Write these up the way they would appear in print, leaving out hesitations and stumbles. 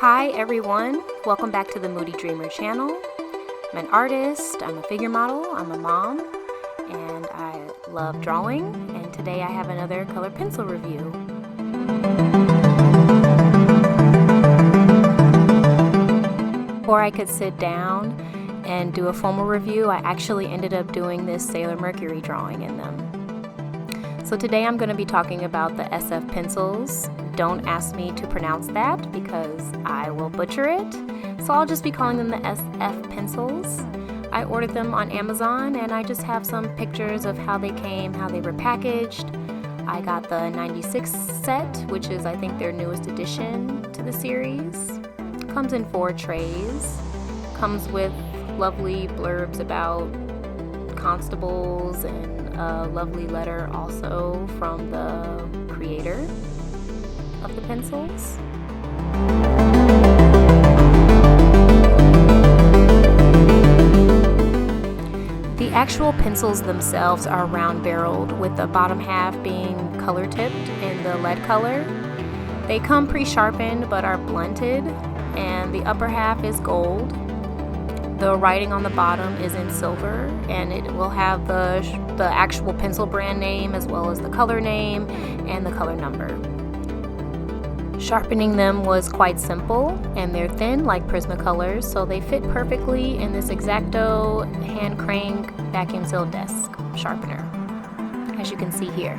Hi everyone, welcome back to the Moody Dreamer channel. I'm an artist, I'm a figure model, I'm a mom, and I love drawing, and today I have another colored pencil review. Before I could sit down and do a formal review, I actually ended up doing this Sailor Mercury drawing in them. So today I'm going to be talking about the SF pencils. Don't ask me to pronounce that because I will butcher it. So I'll just be calling them the SF pencils. I ordered them on Amazon and I just have some pictures of how they came, how they were packaged. I got the 96 set, which is I think their newest addition to the series. Comes in 4 trays. Comes with lovely blurbs about constables and a lovely letter also from the creator of the pencils. The actual pencils themselves are round barreled, with the bottom half being color tipped in the lead color. They come pre-sharpened but are blunted, and the upper half is gold. The writing on the bottom is in silver, and it will have the actual pencil brand name as well as the color name and the color number. Sharpening them was quite simple, and they're thin like Prismacolors, so they fit perfectly in this X-Acto hand crank vacuum sealed desk sharpener, as you can see here.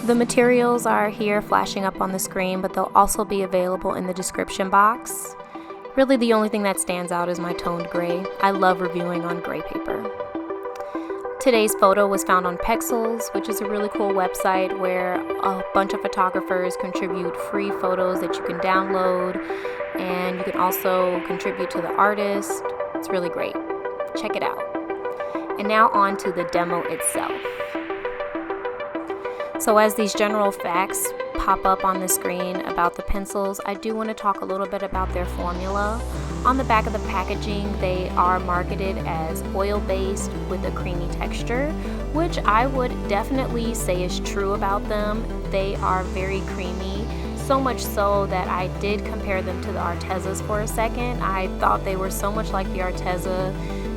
The materials are here flashing up on the screen, but they'll also be available in the description box. Really the only thing that stands out is my toned gray. I love reviewing on gray paper. Today's photo was found on Pexels, which is a really cool website where a bunch of photographers contribute free photos that you can download, and you can also contribute to the artist. It's really great. Check it out. And now on to the demo itself. So as these general facts pop up on the screen about the pencils, I do want to talk a little bit about their formula. On the back of the packaging, they are marketed as oil-based with a creamy texture, which I would definitely say is true about them. They are very creamy, so much so that I did compare them to the Artezas for a second. I thought they were so much like the Arteza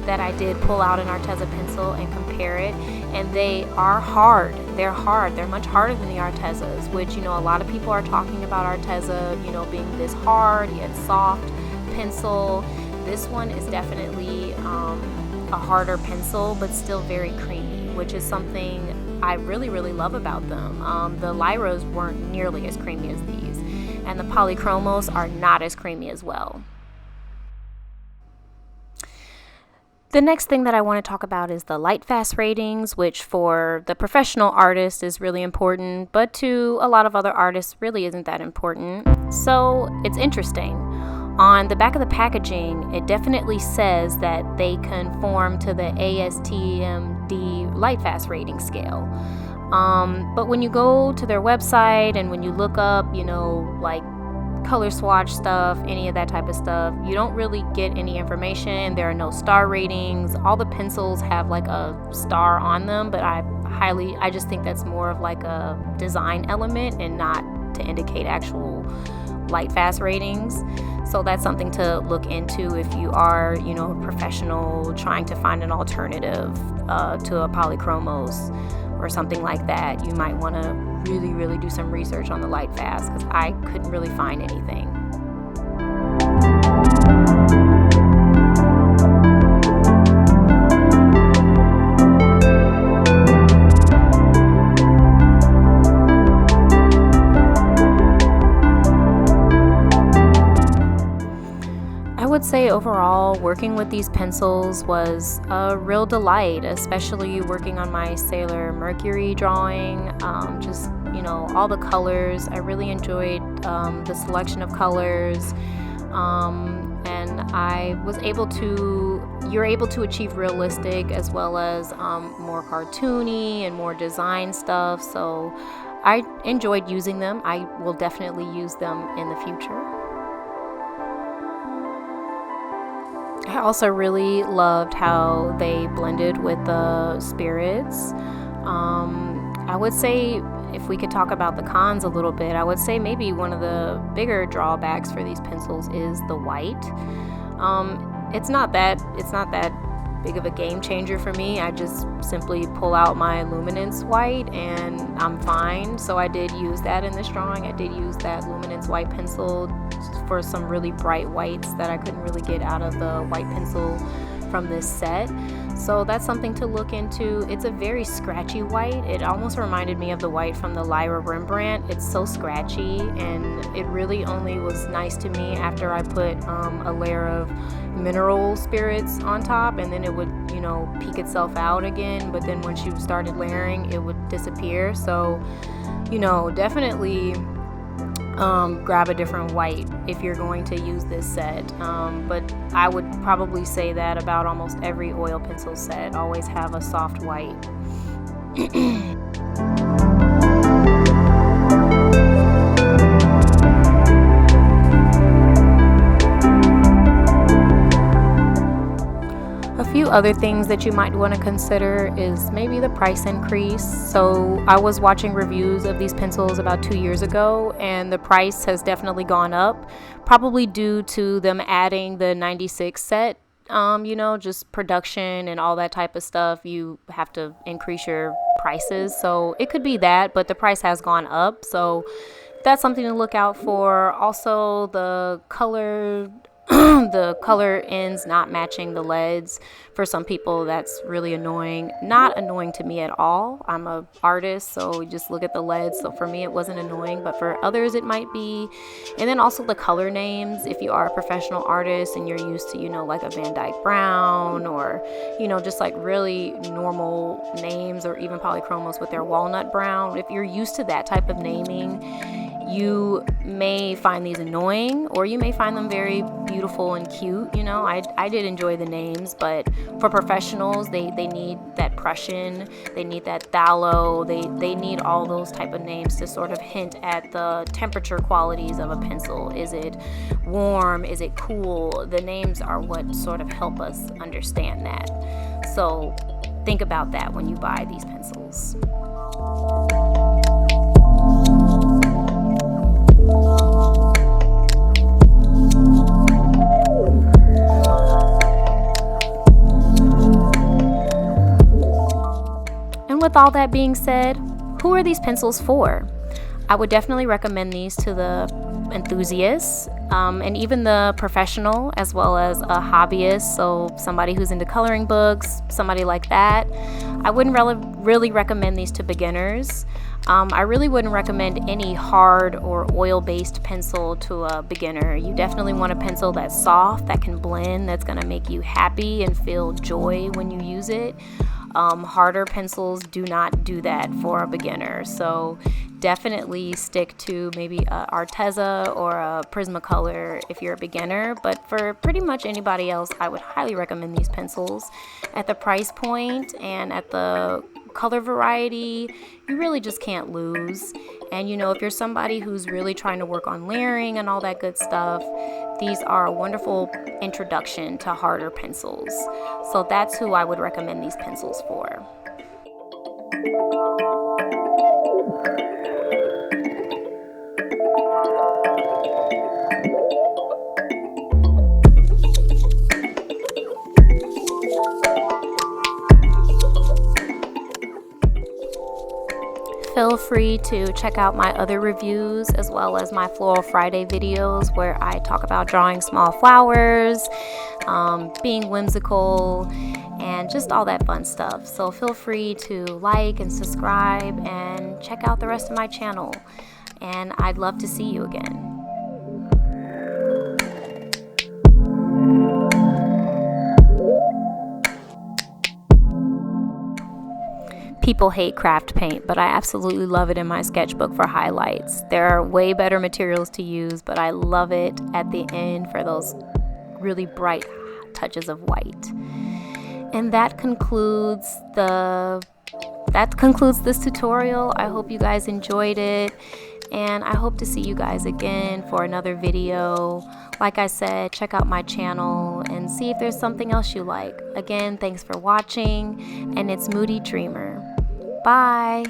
that I did pull out an Arteza pencil and compare it, and they are hard. They're hard. They're much harder than the Artezas, which, you know, a lot of people are talking about Arteza, you know, being this hard yet soft pencil. This one is definitely a harder pencil, but still very creamy, which is something I really love about them. The Lyros weren't nearly as creamy as these, and the Polychromos are not as creamy as well. The next thing that I want to talk about is the lightfast ratings, which for the professional artist is really important, but to a lot of other artists really isn't that important. So it's interesting. On the back of the packaging, it definitely says that they conform to the ASTM lightfast rating scale. But when you go to their website and when you look up, you know, like color swatch stuff, any of that type of stuff, you don't really get any information. There are no star ratings. All the pencils have like a star on them, but I just think that's more of like a design element and not to indicate actual lightfast ratings. So that's something to look into if you are, you know, a professional trying to find an alternative to a Polychromos or something like that. You might want to really do some research on the lightfast, because I couldn't really find anything. I would say overall, working with these pencils was a real delight, especially working on my Sailor Mercury drawing. Just, you know, all the colors. I really enjoyed the selection of colors, and I was you're able to achieve realistic as well as more cartoony and more design stuff. So I enjoyed using them. I will definitely use them in the future. I also really loved how they blended with the spirits. I would say if we could talk about the cons a little bit, I would say maybe one of the bigger drawbacks for these pencils is the white. It's not that big of a game changer for me. I just simply pull out my luminance white and I'm fine. So I did use that in this drawing. I did use that luminance white pencil for some really bright whites that I couldn't really get out of the white pencil from this set. So that's something to look into. It's a very scratchy white. It almost reminded me of the white from the ℉ Rembrandt. It's so scratchy, and it really only was nice to me after I put a layer of mineral spirits on top, and then it would, you know, peek itself out again. But then once you started layering, it would disappear. So, you know, definitely grab a different white if you're going to use this set, but I would probably say that about almost every oil pencil set. Always have a soft white. A few other things that you might want to consider is maybe the price increase. So I was watching reviews of these pencils about 2 years ago, and the price has definitely gone up, probably due to them adding the 96 set. You know, just production and all that type of stuff, you have to increase your prices. So it could be that, but the price has gone up. So that's something to look out for. Also, the color the color ends not matching the leads. For some people, that's really annoying. Not annoying to me at all. I'm an artist, so we just look at the leads. So for me, it wasn't annoying, but for others, it might be. And then also the color names. If you are a professional artist and you're used to, you know, like a Van Dyke Brown, or, you know, just like really normal names, or even polychromos with their walnut brown. If you're used to that type of naming, you may find these annoying, or you may find them very beautiful and cute. You know, I did enjoy the names, but for professionals, they need that Prussian, they need that phthalo, they need all those type of names to sort of hint at the temperature qualities of a pencil. Is it warm? Is it cool? The names are what sort of help us understand that. So think about that when you buy these pencils. And with all that being said, who are these pencils for? I would definitely recommend these to the enthusiasts, and even the professional, as well as a hobbyist, so somebody who's into coloring books, somebody like that. I wouldn't really recommend these to beginners. I really wouldn't recommend any hard or oil-based pencil to a beginner. You definitely want a pencil that's soft, that can blend, that's going to make you happy and feel joy when you use it. Harder pencils do not do that for a beginner. So definitely stick to maybe a Arteza or a Prismacolor if you're a beginner. But for pretty much anybody else, I would highly recommend these pencils. At the price point and at the color variety, you really just can't lose. And you know, if you're somebody who's really trying to work on layering and all that good stuff, these are a wonderful introduction to harder pencils. So that's who I would recommend these pencils for. Feel free to check out my other reviews, as well as my Floral Friday videos where I talk about drawing small flowers, being whimsical, and just all that fun stuff. So feel free to like and subscribe and check out the rest of my channel. And I'd love to see you again. People hate craft paint, but I absolutely love it in my sketchbook for highlights. There are way better materials to use, but I love it at the end for those really bright touches of white. And that concludes this tutorial. I hope you guys enjoyed it, and I hope to see you guys again for another video. Like I said, check out my channel and see if there's something else you like. Again, thanks for watching, and it's Moody Dreamer. Bye.